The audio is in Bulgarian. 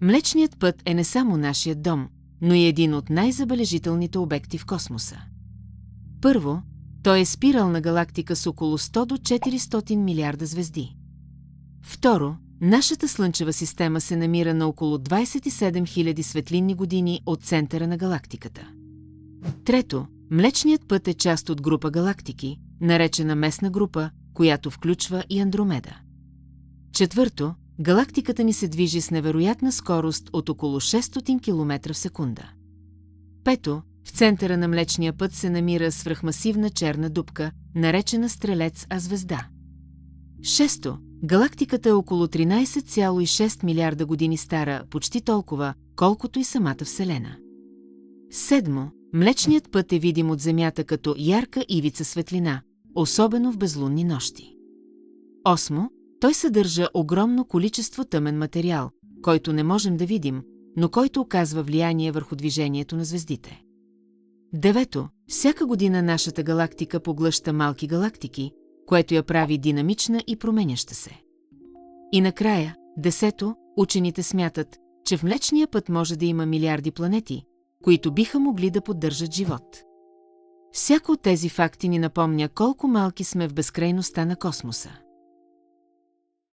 Млечният път е не само нашият дом, но и един от най-забележителните обекти в космоса. Първо, той е спирална галактика с около 100 до 400 милиарда звезди. Второ, нашата Слънчева система се намира на около 27 000 светлинни години от центъра на галактиката. Трето, Млечният път е част от група галактики, наречена местна група, която включва и Андромеда. Четвърто, галактиката ни се движи с невероятна скорост от около 600 км в секунда. Пето, в центъра на Млечния път се намира свръхмасивна черна дупка, наречена Стрелец А звезда. Шесто, галактиката е около 13,6 милиарда години стара, почти толкова, колкото и самата Вселена. Седмо, Млечният път е видим от Земята като ярка ивица светлина, особено в безлунни нощи. Осмо, той съдържа огромно количество тъмен материал, който не можем да видим, но който оказва влияние върху движението на звездите. Девето, всяка година нашата галактика поглъща малки галактики, което я прави динамична и променяща се. И накрая, десето, учените смятат, че в Млечния път може да има милиарди планети, които биха могли да поддържат живот. Всяко от тези факти ни напомня колко малки сме в безкрайността на космоса.